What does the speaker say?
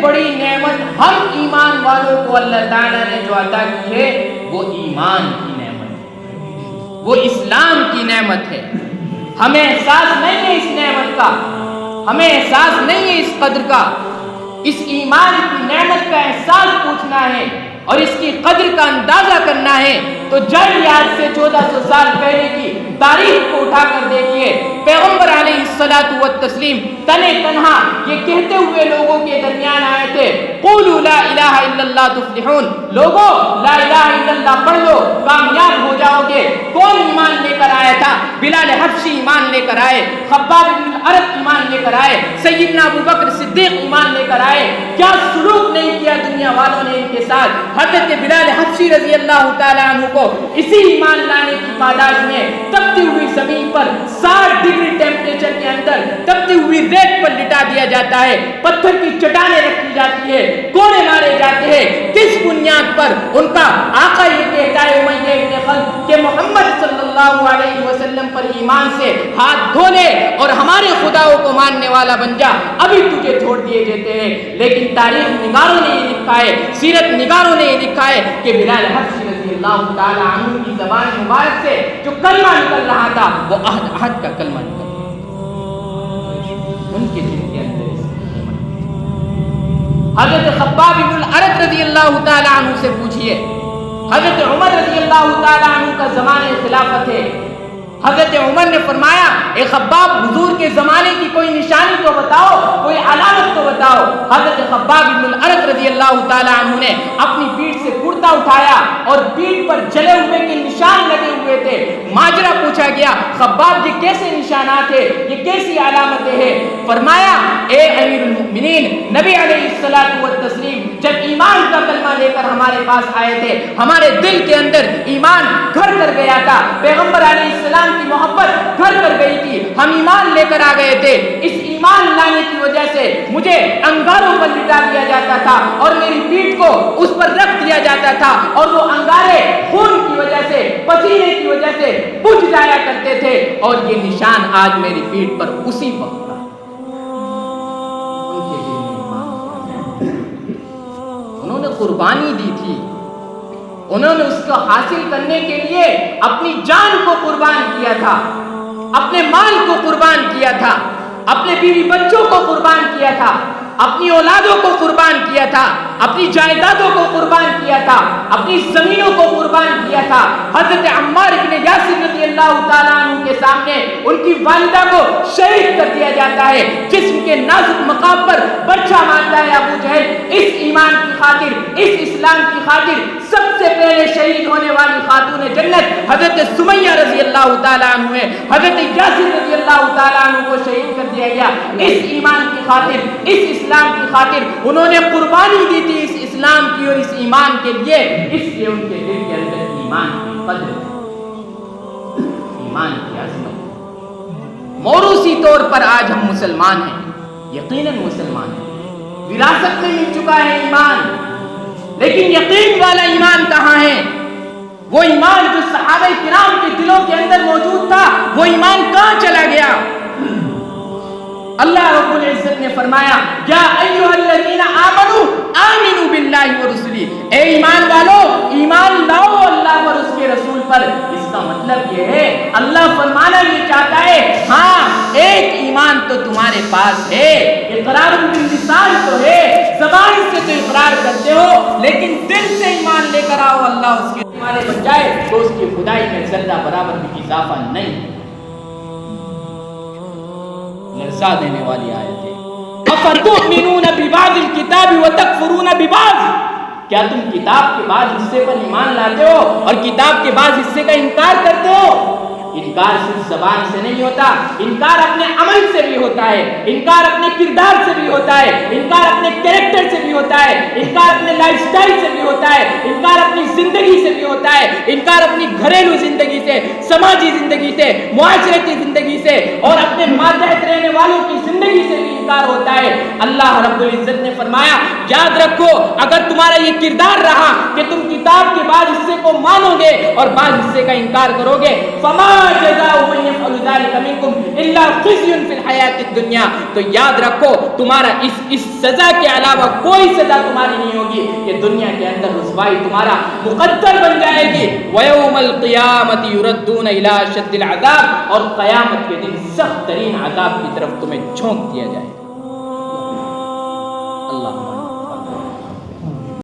بڑی نعمت ہم ایمان والوں کو اللہ تعالیٰ نے جو عطا کی ہے وہ ایمان کی نعمت ہے، وہ اسلام کی نعمت ہے۔ ہمیں احساس نہیں ہے اس نعمت کا، ہمیں احساس نہیں ہے اس قدر کا۔ اس ایمان کی نعمت کا احساس پوچھنا ہے اور اس کی قدر کا اندازہ کرنا ہے تو جب آج سے 1400 سال پہلے کی تاریخ کو اٹھا کر دیکھیے، پیغمبر علیہ الصلوۃ والتسلیم تنے تنہا یہ کہتے ہوئے لوگوں کے درمیان آئے تھے، قولوا لا الہ الا اللہ تفلحون، لوگوں لا الہ الا اللہ پڑھ لو کامیاب ہو جاؤ گے۔ کون ایمان لے کر آیا تھا؟ بلال حبشی ایمان لے کر آئے، خباب بن الارت ایمان لے کر آئے، سیدنا ابو بکر صدیق ایمان لے کر آئے۔ کیا سلوک نہیں کیا دنیا والوں نے ان کے ساتھ؟ حضرت بلال حبشی رضی اللہ تعالیٰ عنہ کو اسی ایمان لانے کی پاداش میں تپتی ہوئی زمین پر 60 ڈگری ٹیمپریچر کے اندر تپتی ہوئی ریت پر لٹا دیا جاتا ہے، پتھر کی چٹانیں رکھی جاتی ہے، کوڑے مارے جاتے ہیں۔ کس بنیاد پر؟ ان کا آقا یہ کہتا ہے امیہ ابن خلف کہ محمد صلی اللہ علیہ وسلم پر ایمان سے ہاتھ دھو لے اور ہمارے خداؤں کو ماننے والا بن جا، ابھی تجھے چھوڑ دیے جاتے ہیں۔ لیکن تاریخ نگاروں نے یہ لکھا ہے، سیرت نگاروں نے یہ لکھا ہے کہ بلال حبشی رضی اللہ تعالیٰ عنہ کی زبان مبارک سے جو کلمہ نکل رہا تھا وہ عہد کا کلمہ نکل رہا تھا، ان کے دل کے اندر اس کلمہ۔ حضرت خباب بن الارت رضی اللہ تعالیٰ عنہ سے پوچھئے، حضرت عمر رضی اللہ تعالیٰ عنہ کا زمانے خلافت ہے، حضرت عمر نے فرمایا اے خباب حضور کے زمانے کی کوئی نشانی تو بتاؤ، کوئی علامت تو بتاؤ۔ حضرت خباب بن الارت رضی اللہ تعالیٰ عنہ نے اپنی پیٹھ سے کرتا اٹھایا اور پیٹھ پر جلے ہوئے کے نشان لگے ہوئے تھے۔ ماجرا پوچھا گیا خباب یہ کیسے نشانات ہیں، یہ کیسی علامتیں ہیں؟ فرمایا اے امیر المؤمنین، نبی علیہ الصلوۃ والتسلیم جب ایمان کا کلمہ لے کر ہمارے پاس آئے تھے، ہمارے دل کے اندر ایمان گھر کر گیا تھا، پیغمبر علیہ السلام کی محبت گھر کر گئی تھی، ہم ایمان لے کر آ گئے تھے۔ اس ایمان لانے کی وجہ سے مجھے انگاروں پر لٹا دیا جاتا تھا اور میری پیٹھ کو اس پر رکھ دیا جاتا تھا اور وہ انگارے خون کی وجہ سے، پسینے کی وجہ سے بجھ جایا کرتے تھے، اور یہ نشان آج میری پیٹھ پر اسی وقت کا۔ انہوں نے قربانی دی تھی، انہوں نے اس کو حاصل کرنے کے لیے اپنی جان کو قربان کیا تھا، اپنے مال کو قربان کیا تھا، اپنے بیوی بچوں کو قربان کیا تھا، اپنی اولادوں کو قربان کیا تھا، اپنی جائیدادوں کو قربان کیا تھا، اپنی زمینوں کو قربان کیا تھا۔ حضرت عمار بن یاسر رضی اللہ تعالیٰ عنہ کے سامنے ان کی والدہ کو شہید کر دیا جاتا ہے، جسم کے نازک مقام پر برچھا مارتا ہے ابو جہل۔ اس ایمان کی خاطر، اس اسلام کی خاطر سب سے پہلے شہید ہونے والی خاتون جنت حضرت سمیہ رضی اللہ تعالیٰ عنہ ہے۔ حضرت یاسر رضی اللہ تعالیٰ عنہ کو شہید کر دیا گیا اس ایمان کی خاطر، اس اسلام کی خاطر۔ انہوں نے قربانی دی تھی اس اسلام کی اور اس ایمان کے لیے، اس لیے ان کے دل کے اندر ایمان کی قدر، ایمان کی عظمت۔ موروثی طور پر آج ہم مسلمان ہیں، یقیناً مسلمان ہیں، وراثت میں مل چکا ہے ایمان، لیکن یقین والا ایمان کہاں ہے؟ وہ ایمان جو صحابہ کرام کے دلوں کے اندر موجود تھا، وہ ایمان کہاں چلا گیا؟ اللہ رب العزت نے فرمایا یا ایھا الذین آمنوا آمنوا باللہ ورسلہ، اے ایمان والو ایمان لاؤ اللہ اور اس کے رسول پر۔ اس کا مطلب یہ ہے اللہ فرمانا یہ چاہتا ہے ہاں ایک ایمان تو تمہارے پاس ہے، اقرار باللسان تو ہے، زبان سے تو اقرار کرتے ہو، لیکن دل سے ایمان لے کر آؤ اللہ اس کے تمہارے بن جائے تو اس کی خدائی میں ذرہ برابر بھی اضافہ نہیں۔ لرزا دینے والی آیت ہے افتؤمنون ببعض الکتاب وتکفرون ببعض، کیا تم کتاب کے بعض حصے پر ایمان لاتے ہو اور کتاب کے بعض حصے کا انکار کرتے ہو؟ انکار صرف زبان سے نہیں ہوتا، انکار اپنے عمل سے بھی ہوتا ہے، انکار اپنے کردار سے بھی ہوتا ہے، انکار اپنے کریکٹر سے بھی ہوتا ہے، انکار اپنے لائف سٹائل سے بھی ہوتا ہے، انکار اپنی زندگی سے بھی ہوتا ہے، انکار اپنی گھریلو زندگی سے، سماجی زندگی سے، معاشرتی زندگی سے اور اپنے ماتحت رہنے والوں کی زندگی سے بھی انکار ہوتا ہے۔ اللہ رب العزت نے فرمایا یاد رکھو اگر تمہارا یہ کردار رہا کہ تم کتاب کے بعض حصے کو مانو گے اور بعض حصے کا انکار کرو گے، فما جزاء من يفعل ذلك منكم الا خزي في الحیات الدنیا، تو یاد رکھو تمہارا اس سزا کے علاوہ کوئی سزا تمہاری نہیں ہوگی کہ دنیا کے اندر رسوائی تمہارا مقدر بن جائے گی. وَيَوْمَ الْقِيَامَةِ يُرَدُّونَ إِلَىٰ أَشَدِّ الْعَذَابِ، اور قیامت کے دن سخت ترین عذاب کی طرف تمہیں جھونک دیا جائے گا. اللہ